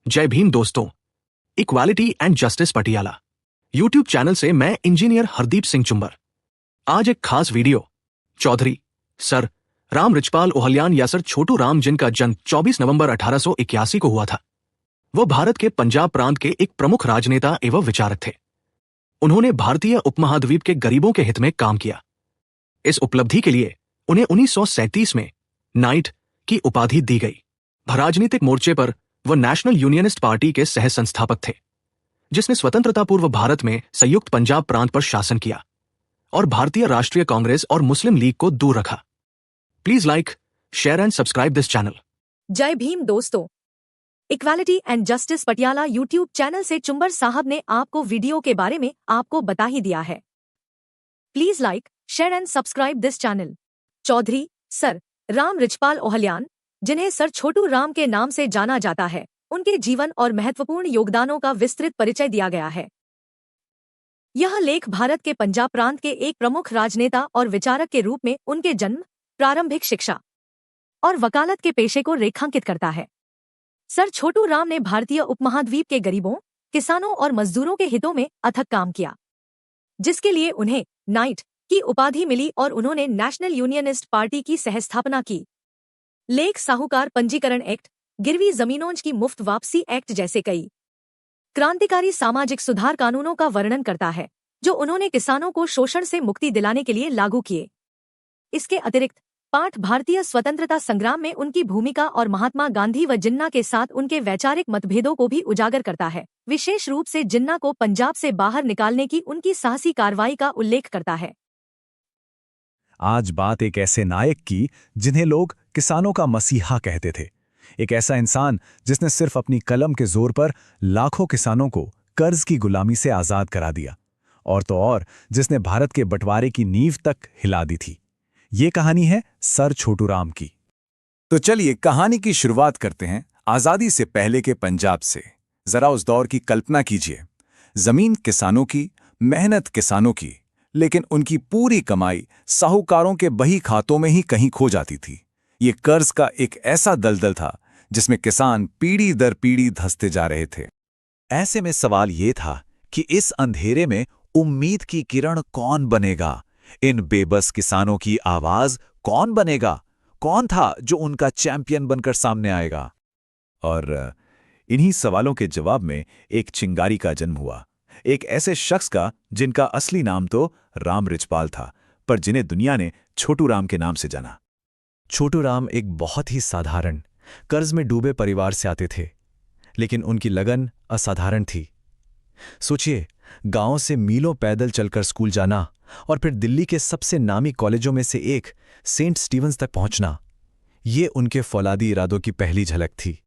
जय भीम दोस्तों। Equality and justice Patiala YouTube channel से मैं इंजीनियर हरदीप सिंह चुंबर। आज एक खास वीडियो चौधरी सर राम रिचपाल ओहल्यान या सर छोटू राम, जिनका जन्म 24 नवंबर 1881 को हुआ था। वो भारत के पंजाब प्रांत के एक प्रमुख राजनेता एवं विचारक थे। उन्होंने भारतीय उपमहाद्वीप के गरीबों के हित में काम किया। इस उपलब्धि के लिए उन्हें 1937 में नाइट की उपाधि दी गई। राजनीतिक मोर्चे पर वह नेशनल यूनियनिस्ट पार्टी के सह संस्थापक थे, जिसने स्वतंत्रता पूर्व भारत में संयुक्त पंजाब प्रांत पर शासन किया और भारतीय राष्ट्रीय कांग्रेस और मुस्लिम लीग को दूर रखा। Please like, share and subscribe this channel. जय भीम दोस्तों। Equality and justice Patiala YouTube channel से चुंबर साहब ने आपको वीडियो के बारे में आपको बता ही दिया है। Please like, share and subscribe this channel. Chaudhary sir Ram Richpal Ohlyan, जिन्हें सर छोटू राम के नाम से जाना जाता है, उनके जीवन और महत्वपूर्ण योगदानों का विस्तृत परिचय दिया गया है। यह लेख भारत के पंजाब प्रांत के एक प्रमुख राजनेता और विचारक के रूप में उनके जन्म, प्रारंभिक शिक्षा और वकालत के पेशे को रेखांकित करता है। सर छोटू राम ने भारतीय उपमहाद्वीप के गरीबों, किसानों और मजदूरों के हितों में अथक काम किया, जिसके लिए उन्हें नाइट की उपाधि मिली और उन्होंने नेशनल यूनियनिस्ट पार्टी की सहस्थापना की। लेख साहूकार पंजीकरण एक्ट, गिरवी जमीनों की मुफ्त वापसी एक्ट जैसे कई क्रांतिकारी सामाजिक सुधार कानूनों का वर्णन करता है, जो उन्होंने किसानों को शोषण से मुक्ति दिलाने के लिए लागू किए। इसके अतिरिक्त पाठ भारतीय स्वतंत्रता संग्राम में उनकी भूमिका और महात्मा गांधी व जिन्ना के साथ उनके वैचारिक मतभेदों को भी उजागर करता है। विशेष रूप से जिन्ना को पंजाब से बाहर निकालने की उनकी साहसी कार्रवाई का उल्लेख करता है। आज बात एक ऐसे नायक की जिन्हें लोग किसानों का मसीहा कहते थे। एक ऐसा इंसान जिसने सिर्फ अपनी कलम के जोर पर लाखों किसानों को कर्ज की गुलामी से आजाद करा दिया, और तो और जिसने भारत के बंटवारे की नींव तक हिला दी थी। ये कहानी है सर छोटू राम की। तो चलिए कहानी की शुरुआत करते हैं आजादी से पहले के पंजाब से। जरा उस दौर की कल्पना कीजिए। जमीन किसानों की, मेहनत किसानों की, लेकिन उनकी पूरी कमाई साहूकारों के बही खातों में ही कहीं खो जाती थी। ये कर्ज का एक ऐसा दलदल था जिसमें किसान पीढ़ी दर पीढ़ी धंसते जा रहे थे। ऐसे में सवाल ये था कि इस अंधेरे में उम्मीद की किरण कौन बनेगा? इन बेबस किसानों की आवाज कौन बनेगा? कौन था जो उनका चैंपियन बनकर सामने आएगा? और इन्हीं सवालों के जवाब में एक चिंगारी का जन्म हुआ। एक ऐसे शख्स का जिनका असली नाम तो राम रिचपाल था, पर जिन्हें दुनिया ने छोटू राम के नाम से जाना। छोटू राम एक बहुत ही साधारण, कर्ज में डूबे परिवार से आते थे, लेकिन उनकी लगन असाधारण थी। सोचिए, गांव से मीलों पैदल चलकर स्कूल जाना और फिर दिल्ली के सबसे नामी कॉलेजों में से एक सेंट स्टीवंस तक पहुंचना, ये उनके फौलादी इरादों की पहली झलक थी।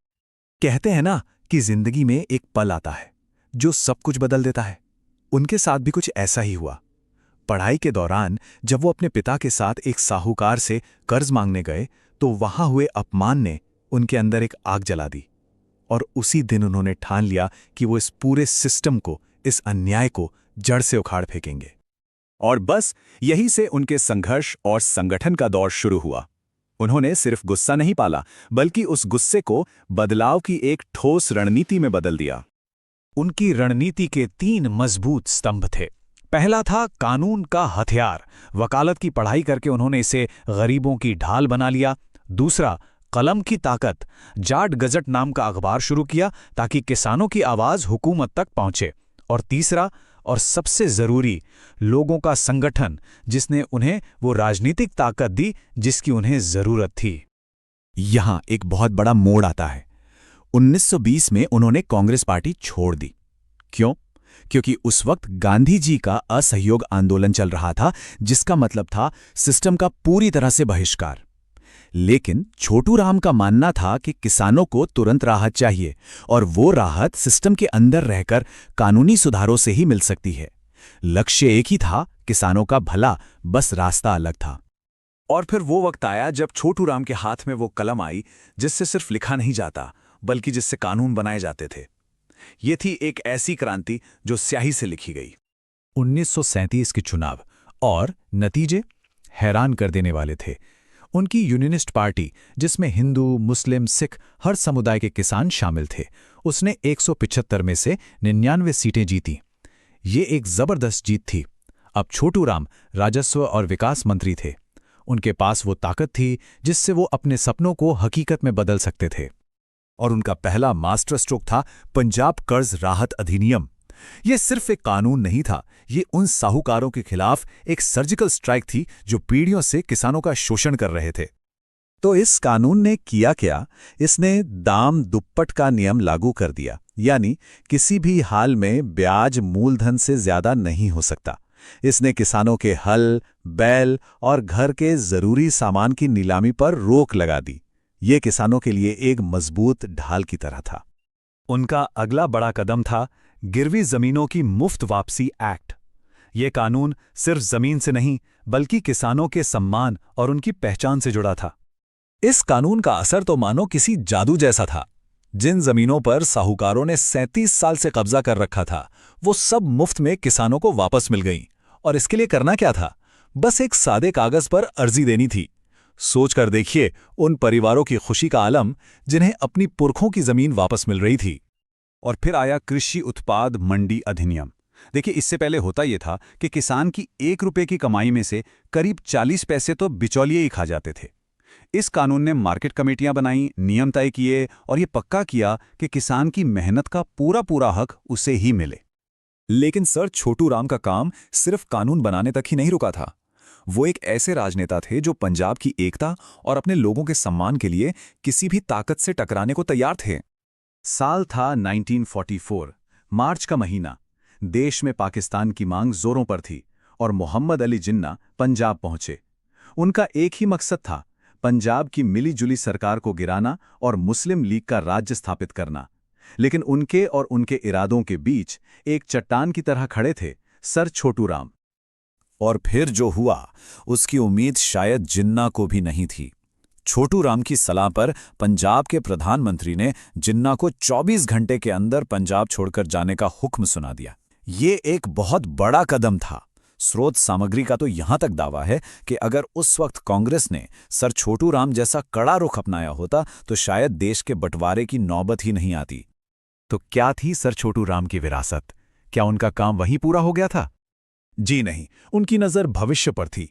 कहते हैं ना कि जिंदगी में एक पल आता है जो सब कुछ बदल देता है। उनके साथ भी कुछ ऐसा ही हुआ। पढ़ाई के दौरान जब वो अपने पिता के साथ एक साहूकार से कर्ज मांगने गए, तो वहां हुए अपमान ने उनके अंदर एक आग जला दी, और उसी दिन उन्होंने ठान लिया कि वो इस पूरे सिस्टम को, इस अन्याय को जड़ से उखाड़ फेंकेंगे। और बस यही से उनके संघर्ष और संगठन का दौर शुरू हुआ। उन्होंने सिर्फ गुस्सा नहीं पाला, बल्कि उस गुस्से को बदलाव की एक ठोस रणनीति में बदल दिया। उनकी रणनीति के 3 मजबूत स्तंभ थे। पहला था कानून का हथियार। वकालत की पढ़ाई करके उन्होंने इसे गरीबों की ढाल बना लिया। दूसरा, कलम की ताकत। जाट गजट नाम का अखबार शुरू किया ताकि किसानों की आवाज हुकूमत तक पहुंचे। और तीसरा और सबसे जरूरी, लोगों का संगठन, जिसने उन्हें वो राजनीतिक ताकत दी जिसकी उन्हें जरूरत थी। यहां एक बहुत बड़ा मोड़ आता है। 1920 में उन्होंने कांग्रेस पार्टी छोड़ दी। क्यों? क्योंकि उस वक्त गांधी जी का असहयोग आंदोलन चल रहा था, जिसका मतलब था सिस्टम का पूरी तरह से बहिष्कार। लेकिन छोटू राम का मानना था कि किसानों को तुरंत राहत चाहिए, और वो राहत सिस्टम के अंदर रहकर कानूनी सुधारों से ही मिल सकती है। लक्ष्य एक ही था, किसानों का भला, बस रास्ता अलग था। और फिर वो वक्त आया जब छोटू राम के हाथ में वो कलम आई जिससे सिर्फ लिखा नहीं जाता, बल्कि जिससे कानून बनाए जाते थे। ये थी एक ऐसी क्रांति जो स्याही से लिखी गई। 1937 के चुनाव और नतीजे हैरान कर देने वाले थे। उनकी यूनियनिस्ट पार्टी, जिसमें हिंदू, मुस्लिम, सिख हर समुदाय के किसान शामिल थे, उसने 175 में से 99 सीटें जीती। ये एक जबरदस्त जीत थी। अब छोटू राम राजस्व और विकास मंत्री थे। उनके पास वो ताकत थी जिससे वो अपने सपनों को हकीकत में बदल सकते थे। और उनका पहला मास्टर स्ट्रोक था पंजाब कर्ज राहत अधिनियम। ये सिर्फ एक कानून नहीं था, ये उन साहूकारों के खिलाफ एक सर्जिकल स्ट्राइक थी जो पीढ़ियों से किसानों का शोषण कर रहे थे। तो इस कानून ने किया क्या? इसने दाम दुप्पट का नियम लागू कर दिया, यानी किसी भी हाल में ब्याज मूलधन से ज्यादा नहीं हो सकता। इसने किसानों के हल, बैल और घर के जरूरी सामान की नीलामी पर रोक लगा दी। ये किसानों के लिए एक मजबूत ढाल की तरह था। उनका अगला बड़ा कदम था गिरवी जमीनों की मुफ्त वापसी एक्ट। ये कानून सिर्फ जमीन से नहीं बल्कि किसानों के सम्मान और उनकी पहचान से जुड़ा था। इस कानून का असर तो मानो किसी जादू जैसा था। जिन जमीनों पर साहूकारों ने 37 साल से कब्जा कर रखा था, वो सब मुफ्त में किसानों को वापस मिल गईं। और इसके लिए करना क्या था? बस एक सादे कागज पर अर्जी देनी थी। सोचकर देखिए उन परिवारों की खुशी का आलम जिन्हें अपनी पुरखों की जमीन वापस मिल रही थी। और फिर आया कृषि उत्पाद मंडी अधिनियम। देखिए, इससे पहले होता यह था कि किसान की 1 रुपये की कमाई में से करीब 40 पैसे तो बिचौलिए ही खा जाते थे। इस कानून ने मार्केट कमेटियां बनाई, नियम तय किए और ये पक्का किया कि किसान की मेहनत का पूरा पूरा हक उसे ही मिले। लेकिन सर छोटू राम का काम सिर्फ कानून बनाने तक ही नहीं रुका था। वो एक ऐसे राजनेता थे जो पंजाब की एकता और अपने लोगों के सम्मान के लिए किसी भी ताकत से टकराने को तैयार थे। साल था 1944, मार्च का महीना। देश में पाकिस्तान की मांग जोरों पर थी और मोहम्मद अली जिन्ना पंजाब पहुंचे। उनका एक ही मकसद था, पंजाब की मिली-जुली सरकार को गिराना और मुस्लिम लीग का राज्य स्थापित करना। लेकिन उनके और उनके इरादों के बीच एक चट्टान की तरह खड़े थे सर छोटू राम। और फिर जो हुआ उसकी उम्मीद शायद जिन्ना को भी नहीं थी। छोटू राम की सलाह पर पंजाब के प्रधानमंत्री ने जिन्ना को 24 घंटे के अंदर पंजाब छोड़कर जाने का हुक्म सुना दिया। ये एक बहुत बड़ा कदम था। स्रोत सामग्री का तो यहां तक दावा है कि अगर उस वक्त कांग्रेस ने सर छोटू राम जैसा कड़ा रुख अपनाया होता तो शायद देश के बंटवारे की नौबत ही नहीं आती। तो क्या थी सर छोटू राम की विरासत? क्या उनका काम वहीं पूरा हो गया था? जी नहीं, उनकी नजर भविष्य पर थी।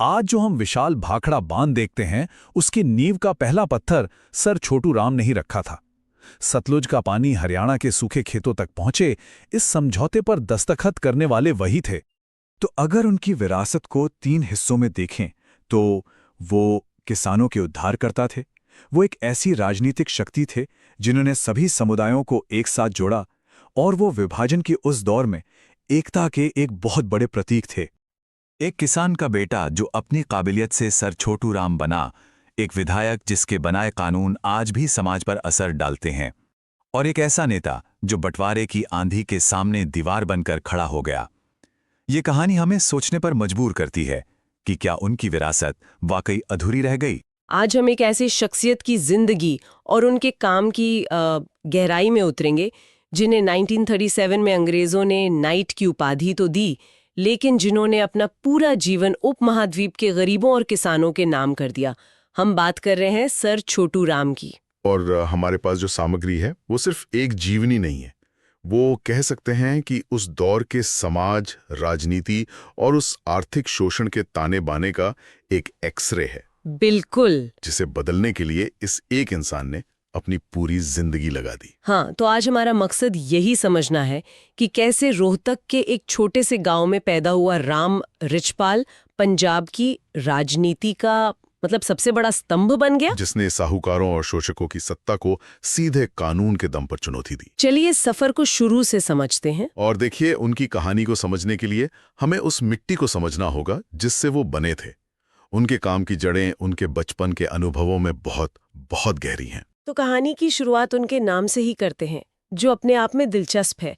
आज जो हम विशाल भाखड़ा बांध देखते हैं, उसकी नींव का पहला पत्थर सर छोटू राम ने ही रखा था। सतलुज का पानी हरियाणा के सूखे खेतों तक पहुंचे, इस समझौते पर दस्तखत करने वाले वही थे। तो अगर उनकी विरासत को 3 हिस्सों में देखें तो वो किसानों के उद्धारकर्ता थे। वो एक ऐसी राजनीतिक शक्ति थे जिन्होंने सभी समुदायों को एक साथ जोड़ा, और वो विभाजन के उस दौर में एकता के एक बहुत बड़े प्रतीक थे। एक किसान का बेटा जो अपनी काबिलियत से सर छोटू राम बना, एक विधायक जिसके बनाए कानून आज भी समाज पर असर डालते हैं, और एक ऐसा नेता जो बंटवारे की आंधी के सामने दीवार बनकर खड़ा हो गया। ये कहानी हमें सोचने पर मजबूर करती है कि क्या उनकी विरासत वाकई अधूरी रह गई। आज हम एक ऐसी शख्सियत की जिंदगी और उनके काम की गहराई में उतरेंगे जिन्हें 1937 में अंग्रेजों ने नाइट की उपाधि तो दी, लेकिन जिन्होंने अपना पूरा जीवन उपमहाद्वीप के गरीबों और किसानों के नाम कर दिया। हम बात कर रहे हैं सर छोटू राम की। और हमारे पास जो सामग्री है वो सिर्फ एक जीवनी नहीं है, वो कह सकते हैं कि उस दौर के समाज, राजनीति और उस आर्थिक शोषण के ताने बाने का एक एक्सरे है। बिल्कुल, जिसे बदलने के लिए इस एक इंसान ने अपनी पूरी जिंदगी लगा दी। हाँ, तो आज हमारा मकसद यही समझना है कि कैसे रोहतक के एक छोटे से गांव में पैदा हुआ राम रिचपाल पंजाब की राजनीति का सबसे बड़ा स्तंभ बन गया, जिसने साहूकारों और शोषकों की सत्ता को सीधे कानून के दम पर चुनौती दी। चलिए सफर को शुरू से समझते हैं। और देखिए, उनकी कहानी को समझने के लिए हमें उस मिट्टी को समझना होगा जिससे वो बने थे। उनके काम की जड़ें उनके बचपन के अनुभवों में बहुत बहुत गहरी हैं। तो कहानी की शुरुआत उनके नाम से ही करते हैं, जो अपने आप में दिलचस्प है।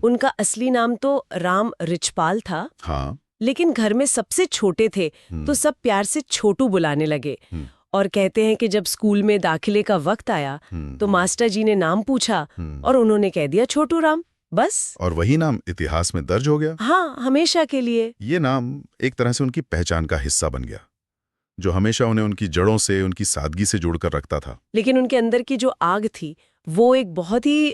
उनका असली नाम तो राम रिचपाल था। हाँ, लेकिन घर में सबसे छोटे थे तो सब प्यार से छोटू बुलाने लगे। और कहते हैं कि जब स्कूल में दाखिले का वक्त आया तो मास्टर जी ने नाम पूछा और उन्होंने कह दिया छोटू राम, बस। और वही नाम इतिहास में दर्ज हो गया। हाँ, हमेशा के लिए। ये नाम एक तरह से उनकी पहचान का हिस्सा बन गया, जो हमेशा उन्हें उनकी जड़ों से, उनकी सादगी से जोड़कर रखता था। लेकिन उनके अंदर की जो आग थी वो एक बहुत ही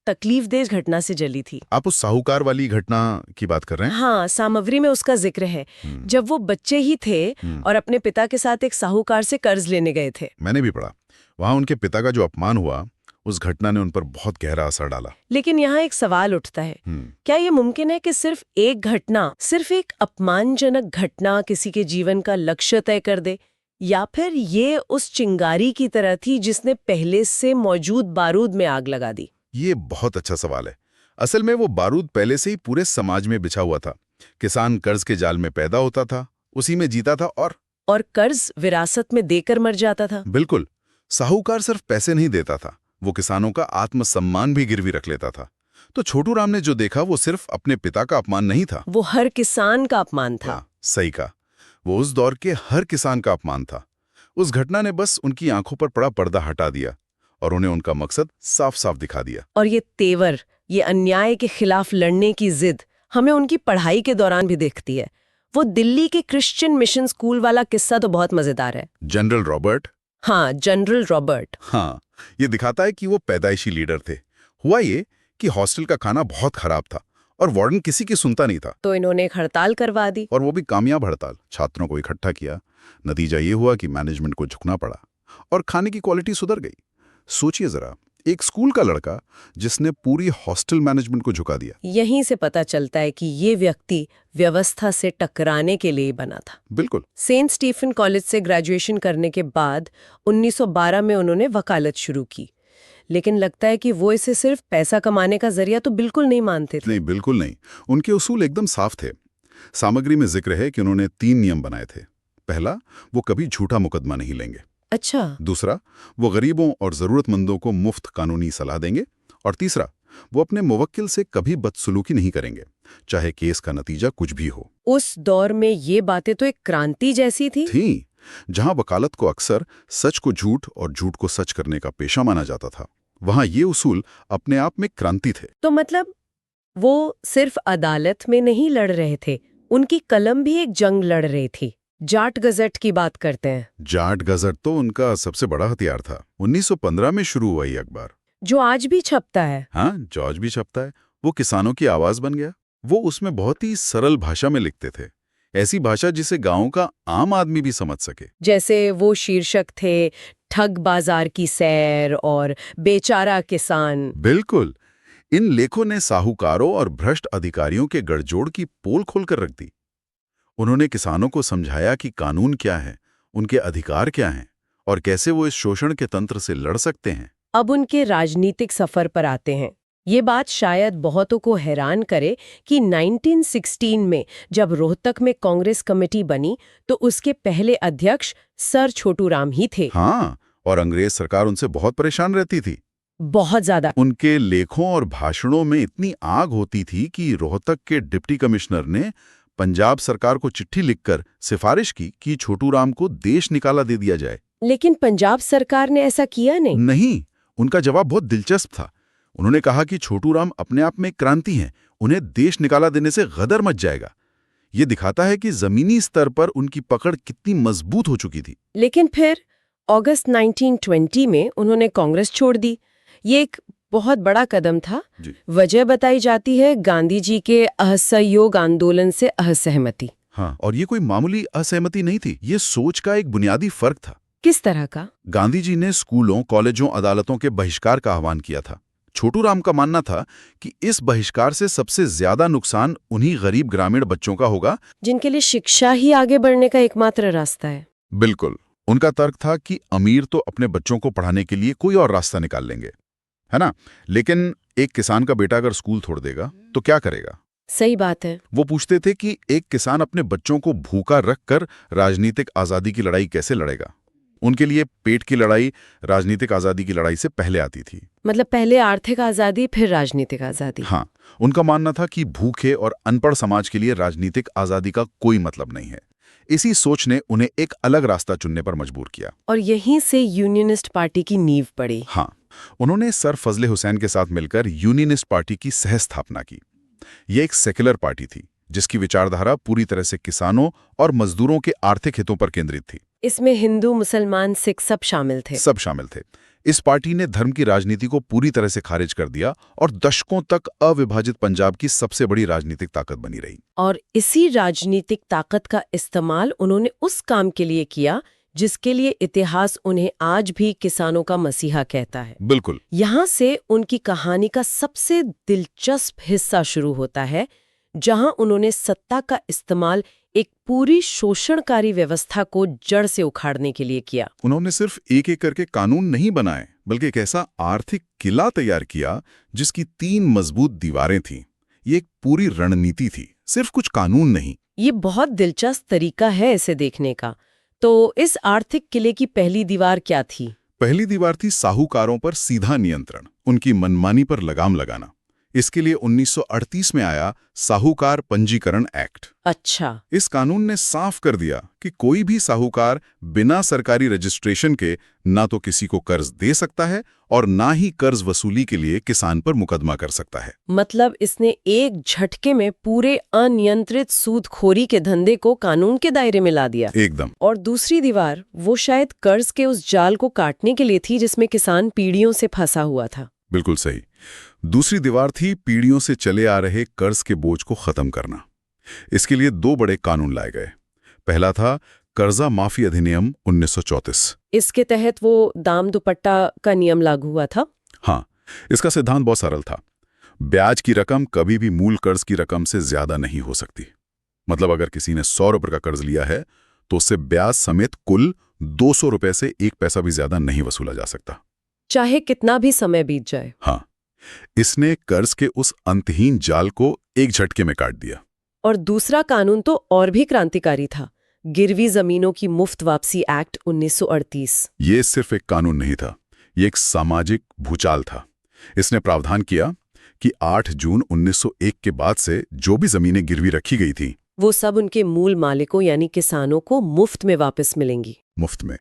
तकलीफदेह घटना से जली थी। आप उस साहूकार वाली घटना की बात कर रहे हैं? हाँ, सामग्री में उसका जिक्र है। जब वो बच्चे ही थे और अपने पिता के साथ एक साहूकार से कर्ज लेने गए थे। मैंने भी पढ़ा। वहां उनके पिता का जो अपमान हुआ, उस घटना ने उन पर बहुत गहरा असर डाला। लेकिन यहाँ एक सवाल उठता है, क्या ये मुमकिन है कि सिर्फ एक घटना, सिर्फ एक अपमानजनक घटना किसी के जीवन का लक्ष्य तय कर दे, या फिर ये उस चिंगारी की तरह थी जिसने पहले से मौजूद बारूद में आग लगा दी? ये बहुत अच्छा सवाल है। असल में वो बारूद पहले से ही पूरे समाज में बिछा हुआ था। किसान कर्ज के जाल में पैदा होता था, उसी में जीता था और कर्ज विरासत में देकर मर जाता था। बिल्कुल। साहूकार सिर्फ पैसे नहीं देता था, वो किसानों का आत्मसम्मान भी गिरवी रख लेता था। तो छोटू राम ने जो देखा वो सिर्फ अपने पिता का अपमान नहीं था, वो हर किसान का अपमान था। हाँ, सही कहा। वो उस दौर के हर किसान का अपमान था। उस घटना ने बस उनकी आंखों पर पड़ा पर्दा हटा दिया और उन्हें उनका मकसद साफ साफ दिखा दिया। और ये तेवर, ये अन्याय के खिलाफ लड़ने की जिद हमें उनकी पढ़ाई के दौरान भी दिखती है। वो दिल्ली के क्रिश्चियन मिशन स्कूल वाला किस्सा तो बहुत मजेदार है। General Robert. हाँ, जनरल रॉबर्ट। हाँ, ये दिखाता है कि वो पैदाइशी लीडर थे। हुआ ये कि हॉस्टल का खाना बहुत खराब था और वार्डन किसी की सुनता नहीं था। तो इन्होंने एक हड़ताल करवा दी, और वो भी कामयाब हड़ताल। छात्रों को इकट्ठा किया। नतीजा ये हुआ कि मैनेजमेंट को झुकना पड़ा और खाने की क्वालिटी सुधर गई। सोचिए जरा, एक स्कूल का लड़का जिसने पूरी हॉस्टल मैनेजमेंट को झुका दिया। यहीं से पता चलता है कि ये व्यक्ति व्यवस्था से टकराने के लिए बना था। बिल्कुल। सेंट स्टीफन कॉलेज से ग्रेजुएशन करने के बाद 1912 में उन्होंने वकालत शुरू की, लेकिन लगता है कि वो इसे सिर्फ पैसा कमाने का जरिया तो बिल्कुल नहीं मानते थे। नहीं, बिल्कुल नहीं। उनके उसूल एकदम साफ थे। सामग्री में जिक्र है कि उन्होंने 3 नियम बनाए थे। पहला, वो कभी झूठा मुकदमा नहीं लेंगे। अच्छा। दूसरा, वो गरीबों और जरूरतमंदों को मुफ्त कानूनी सलाह देंगे। और तीसरा, वो अपने मुवक्किल से कभी बदसलूकी नहीं करेंगे, चाहे केस का नतीजा कुछ भी हो। उस दौर में ये बातें तो एक क्रांति जैसी थी। जहां वकालत को अक्सर सच को झूठ और झूठ को सच करने का पेशा माना जाता था, वहां ये उसूल अपने आप में क्रांति थे। तो मतलब वो सिर्फ अदालत में नहीं लड़ रहे थे, उनकी कलम भी एक जंग लड़ रही थी। जाट गजट की बात करते हैं। जाट गजट तो उनका सबसे बड़ा हथियार था। 1915 में शुरू हुआ ये अखबार, जो आज भी छपता है। हाँ, जो आज भी छपता है। वो किसानों की आवाज बन गया। वो उसमें बहुत ही सरल भाषा में लिखते थे, ऐसी भाषा जिसे गांव का आम आदमी भी समझ सके। जैसे वो शीर्षक थे, ठग बाजार की सैर और बेचारा किसान। बिल्कुल। इन लेखों ने साहूकारों और भ्रष्ट अधिकारियों के गठजोड़ की पोल खोलकर रख दी। उन्होंने किसानों को समझाया कि कानून क्या है, उनके अधिकार क्या हैं और कैसे वो इस शोषण के तंत्र से लड़ सकते हैं। अब उनके राजनीतिक सफर पर आते हैं। ये बात शायद बहुतों को हैरान करे कि 1916 में जब रोहतक में कांग्रेस कमेटी बनी तो उसके पहले अध्यक्ष सर छोटू राम ही थे। हाँ, और अंग्रेज सरकार उनसे बहुत परेशान रहती थी। बहुत ज्यादा। उनके लेखों और भाषणों में इतनी आग होती थी कि रोहतक के डिप्टी कमिश्नर ने पंजाब सरकार को चिट्ठी लिखकर सिफारिश की कि छोटू राम को देश निकाला दे दिया जाए। लेकिन पंजाब सरकार ने ऐसा किया नहीं। उनका जवाब बहुत दिलचस्प था। उन्होंने कहा कि छोटू राम अपने आप में एक क्रांति हैं, उन्हें देश निकाला देने से गदर मच जाएगा। ये दिखाता है कि जमीनी स्तर पर उनकी पकड़ कितनी मजबूत हो चुकी थी। लेकिन फिर अगस्त 1920 में उन्होंने कांग्रेस छोड़ दी। ये एक बहुत बड़ा कदम था। वजह बताई जाती है गांधी जी के असहयोग आंदोलन से असहमति। हाँ, और ये कोई मामूली असहमति नहीं थी, ये सोच का एक बुनियादी फर्क था। किस तरह का? गांधी जी ने स्कूलों, कॉलेजों, अदालतों के बहिष्कार का आह्वान किया था। छोटू राम का मानना था कि इस बहिष्कार से सबसे ज्यादा नुकसान उन्हीं गरीब ग्रामीण बच्चों का होगा जिनके लिए शिक्षा ही आगे बढ़ने का एकमात्र रास्ता है। बिल्कुल। उनका तर्क था कि अमीर तो अपने बच्चों को पढ़ाने के लिए कोई और रास्ता निकाल लेंगे, है ना, लेकिन एक किसान का बेटा अगर स्कूल छोड़ देगा तो क्या करेगा? सही बात है। वो पूछते थे कि एक किसान अपने बच्चों को भूखा रखकर राजनीतिक आजादी की लड़ाई कैसे लड़ेगा? उनके लिए पेट की लड़ाई राजनीतिक आजादी की लड़ाई से पहले आती थी। मतलब पहले आर्थिक आजादी, फिर राजनीतिक आजादी। हाँ, उनका मानना था कि भूखे और अनपढ़ समाज के लिए राजनीतिक आजादी का कोई मतलब नहीं है। इसी सोच ने उन्हें एक अलग रास्ता चुनने पर मजबूर किया। और यहीं से यूनियनिस्ट पार्टी की नींव पड़ी। हाँ, उन्होंने सर फजले हुसैन के साथ मिलकर यूनियनिस्ट पार्टी की सह स्थापना की। ये एक सेक्युलर पार्टी थी जिसकी विचारधारा पूरी तरह से किसानों और मजदूरों के आर्थिक हितों पर केंद्रित थी। इसमें हिंदू, मुसलमान, सिख सब शामिल थे। सब शामिल थे। इस पार्टी ने धर्म की राजनीति को पूरी तरह से खारिज कर दिया और दशकों तक अविभाजित पंजाब की सबसे बड़ी राजनीतिक ताकत बनी रही। और इसी राजनीतिक ताकत का इस्तेमाल उन्होंने उस काम के लिए किया जिसके लिए इतिहास उन्हें आज भी किसानों का मसीहा कहता है। बिल्कुल। यहाँ से उनकी कहानी का सबसे दिलचस्प हिस्सा शुरू होता है, जहां उन्होंने सत्ता का इस्तेमाल एक पूरी शोषणकारी व्यवस्था को जड़ से उखाड़ने के लिए किया। उन्होंने सिर्फ एक एक करके कानून नहीं बनाए, बल्कि एक ऐसा आर्थिक किला तैयार किया जिसकी 3 मजबूत दीवारें थीं। ये एक पूरी रणनीति थी, सिर्फ कुछ कानून नहीं। ये बहुत दिलचस्प तरीका है इसे देखने का। तो इस आर्थिक किले की पहली दीवार क्या थी? पहली दीवार थी साहूकारों पर सीधा नियंत्रण, उनकी मनमानी पर लगाम लगाना। इसके लिए 1938 में आया साहूकार पंजीकरण एक्ट। अच्छा। इस कानून ने साफ कर दिया कि कोई भी साहूकार बिना सरकारी रजिस्ट्रेशन के ना तो किसी को कर्ज दे सकता है और ना ही कर्ज वसूली के लिए किसान पर मुकदमा कर सकता है। मतलब इसने एक झटके में पूरे अनियंत्रित सूदखोरी के धंधे को कानून के दायरे में ला दिया। एकदम। और दूसरी दीवार, वो शायद कर्ज के उस जाल को काटने के लिए थी जिसमें किसान पीढ़ियों से फंसा हुआ था। बिल्कुल सही। दूसरी दीवार थी पीढ़ियों से चले आ रहे कर्ज के बोझ को खत्म करना। इसके लिए 2 बड़े कानून लाए गए। पहला था कर्जा माफी अधिनियम 1934। इसके तहत वो दाम दुपट्टा का नियम लागू हुआ था। हाँ, इसका सिद्धांत बहुत सरल था। ब्याज की रकम कभी भी मूल कर्ज की रकम से ज्यादा नहीं हो सकती। मतलब अगर किसी ने 100 रुपये का कर्ज लिया है तो उससे ब्याज समेत कुल 200 रुपये से 1 पैसा भी ज्यादा नहीं वसूला जा सकता, चाहे कितना भी समय बीत जाए। हाँ, इसने कर्ज के उस अंतहीन जाल को एक झटके में काट दिया। और दूसरा कानून तो और भी क्रांतिकारी था, गिरवी जमीनों की मुफ्त वापसी एक्ट 1938। ये सिर्फ एक कानून नहीं था, ये एक सामाजिक भूचाल था। इसने प्रावधान किया कि 8 जून 1901 के बाद से जो भी जमीनें गिरवी रखी गई थी, वो सब उनके मूल मालिकों यानी किसानों को मुफ्त में वापस मिलेंगी। मुफ्त में।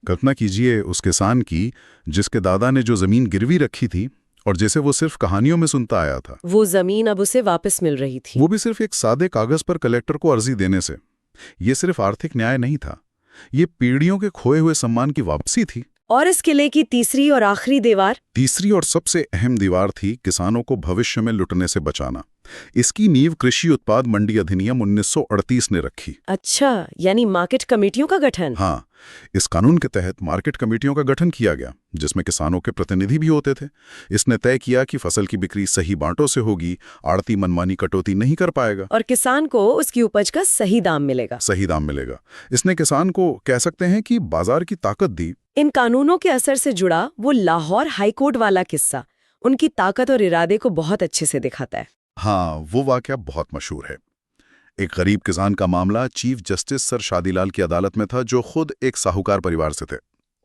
कल्पना कीजिए उस किसान की जिसके दादा ने जो जमीन गिरवी रखी थी और जैसे वो सिर्फ कहानियों में सुनता आया था, वो जमीन अब उसे वापस मिल रही थी। वो भी सिर्फ एक सादे कागज पर कलेक्टर को अर्जी देने से। ये सिर्फ आर्थिक न्याय नहीं था, ये पीढ़ियों के खोए हुए सम्मान की वापसी थी। और इस किले की तीसरी और आखिरी दीवार? तीसरी और सबसे अहम दीवार थी किसानों को भविष्य में लुटने से बचाना। इसकी नींव कृषि उत्पाद मंडी अधिनियम 1938 ने रखी। अच्छा, यानी मार्केट कमेटियों का गठन? हाँ, इस कानून के तहत मार्केट कमेटियों का गठन किया गया, जिसमें किसानों के प्रतिनिधि भी होते थे। इसने तय किया कि फसल की बिक्री सही बांटों से होगी, आड़ती मनमानी कटौती नहीं कर पाएगा और किसान को उसकी उपज का सही दाम मिलेगा। सही दाम मिलेगा। इसने किसान को कह सकते हैं कि बाजार की ताकत दी। इन कानूनों के असर से जुड़ा वो लाहौर हाईकोर्ट वाला किस्सा उनकी ताकत और इरादे को बहुत अच्छे से दिखाता है। हाँ, वो वाकया बहुत मशहूर है। एक गरीब किसान का मामला चीफ जस्टिस सर शादीलाल की अदालत में था, जो खुद एक साहूकार परिवार से थे।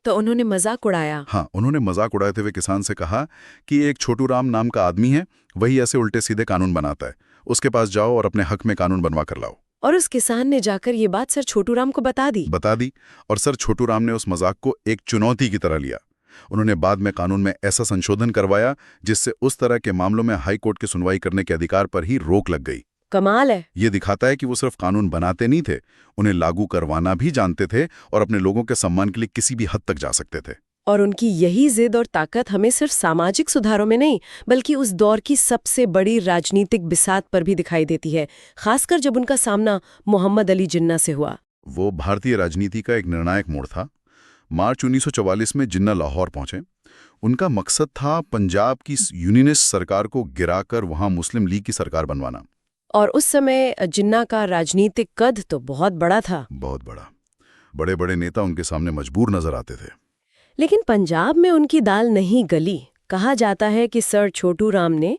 तो उन्होंने मजाक उड़ाया। हाँ, उन्होंने मजाक उड़ाते हुए किसान से कहा कि एक छोटू राम नाम का आदमी है, वही ऐसे उल्टे सीधे कानून बनाता है, उसके पास जाओ और अपने हक में कानून बनवा कर लाओ। और उस किसान ने जाकर ये बात सर छोटू राम को बता दी। और सर छोटू राम ने उस मजाक को एक चुनौती की तरह लिया। उन्होंने बाद में कानून में ऐसा संशोधन करवाया जिससे उस तरह के मामलों में हाई कोर्ट की सुनवाई करने के अधिकार पर ही रोक लग गई। कमाल है। ये दिखाता है कि वो सिर्फ कानून बनाते नहीं थे, उन्हें लागू करवाना भी जानते थे और अपने लोगों के सम्मान के लिए किसी भी हद तक जा सकते थे। और उनकी यही जिद और ताकत हमें सिर्फ सामाजिक सुधारों में नहीं, बल्कि उस दौर की सबसे बड़ी राजनीतिक बिसात पर भी दिखाई देती है, खासकर जब उनका सामना मोहम्मद अली जिन्ना से हुआ। वो भारतीय राजनीति का एक निर्णायक मोड़ था। मार्च 1944 में जिन्ना लाहौर पहुंचे। उनका मकसद था पंजाब की यूनियनिस्ट सरकार को गिराकर वहां मुस्लिम लीग की सरकार बनवाना। और उस समय जिन्ना का राजनीतिक कद तो बहुत बड़ा था। बहुत बड़ा। बड़े बड़े नेता उनके सामने मजबूर नजर आते थे। लेकिन पंजाब में उनकी दाल नहीं गली। कहा जाता है कि सर छोटू राम ने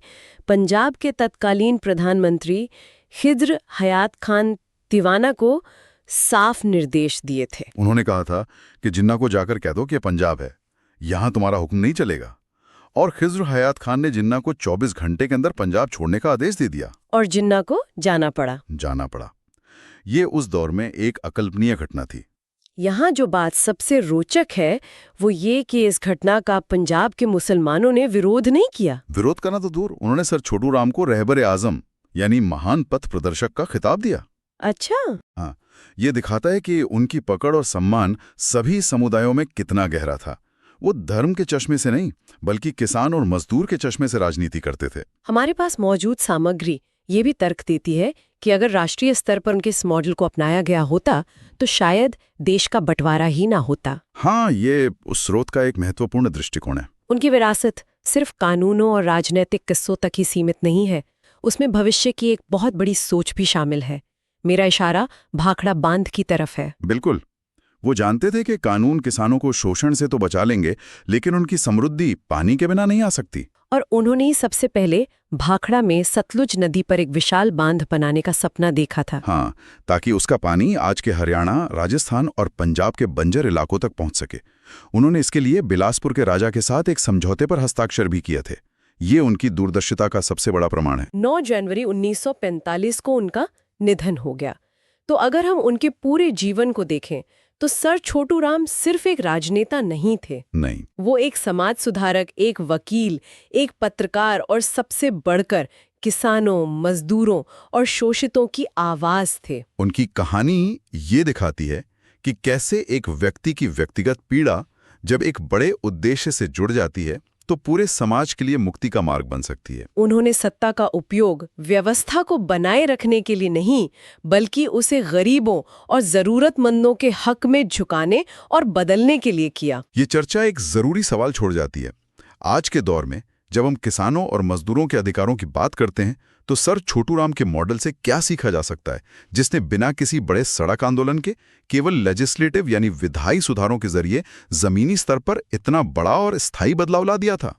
पंजाब के तत्कालीन प्रधानमंत्री खिज्र हयात खान तिवाना को साफ निर्देश दिए थे। उन्होंने कहा था कि जिन्ना को जाकर कह दो कि पंजाब है, यहां तुम्हारा हुक्म नहीं चलेगा। और खिज्र हयात खान ने जिन्ना को 24 घंटे के अंदर पंजाब छोड़ने का आदेश दे दिया। और जिन्ना को जाना पड़ा। ये उस दौर में एक अकल्पनीय घटना थी। यहाँ जो बात सबसे रोचक है वो ये कि इस घटना का पंजाब के मुसलमानों ने विरोध नहीं किया। विरोध करना तो दूर, उन्होंने सर छोटू राम को रहबर आजम यानी महान पथ प्रदर्शक का खिताब दिया। अच्छा। हाँ, ये दिखाता है कि उनकी पकड़ और सम्मान सभी समुदायों में कितना गहरा था। वो धर्म के चश्मे से नहीं, बल्कि किसान और मजदूर के चश्मे से राजनीति करते थे। हमारे पास मौजूद सामग्री ये भी तर्क देती है कि अगर राष्ट्रीय स्तर पर उनके इस मॉडल को अपनाया गया होता तो शायद देश का बंटवारा ही ना होता। हाँ, ये उस स्रोत का एक महत्वपूर्ण दृष्टिकोण है। उनकी विरासत सिर्फ कानूनों और राजनीतिक किस्सों तक ही सीमित नहीं है, उसमें भविष्य की एक बहुत बड़ी सोच भी शामिल है। मेरा इशारा भाखड़ा बांध की तरफ है। बिल्कुल। वो जानते थे कि कानून किसानों को शोषण से तो बचा लेंगे, लेकिन उनकी समृद्धि पानी के बिना नहीं आ सकती। और उन्होंने ही सबसे पहले भाखड़ा में सतलुज नदी पर एक विशाल बांध बनाने का सपना देखा था। हाँ, ताकि उसका पानी आज के हरियाणा, राजस्थान और पंजाब के बंजर इलाकों तक पहुंच सके। उन्होंने इसके लिए बिलासपुर के राजा के साथ एक समझौते पर हस्ताक्षर भी किए थे। ये उनकी दूरदर्शिता का सबसे बड़ा प्रमाण है। 9 जनवरी 1945 को उनका निधन हो गया। तो अगर हम उनके पूरे जीवन को देखें तो सर छोटू राम सिर्फ एक राजनेता नहीं थे। नहीं, वो एक समाज सुधारक, एक वकील, एक पत्रकार और सबसे बढ़कर किसानों, मजदूरों और शोषितों की आवाज थे। उनकी कहानी ये दिखाती है कि कैसे एक व्यक्ति की व्यक्तिगत पीड़ा जब एक बड़े उद्देश्य से जुड़ जाती है तो पूरे समाज के लिए मुक्ति का मार्ग बन सकती है। उन्होंने सत्ता का उपयोग व्यवस्था को बनाए रखने के लिए नहीं, बल्कि उसे गरीबों और जरूरतमंदों के हक में झुकाने और बदलने के लिए किया। ये चर्चा एक जरूरी सवाल छोड़ जाती है। आज के दौर में जब हम किसानों और मजदूरों के अधिकारों की बात करते हैं तो सर छोटू राम के मॉडल से क्या सीखा जा सकता है, जिसने बिना किसी बड़े सड़क आंदोलन के केवल लेजिस्लेटिव यानी विधायी सुधारों के जरिए जमीनी स्तर पर इतना बड़ा और स्थायी बदलाव ला दिया था।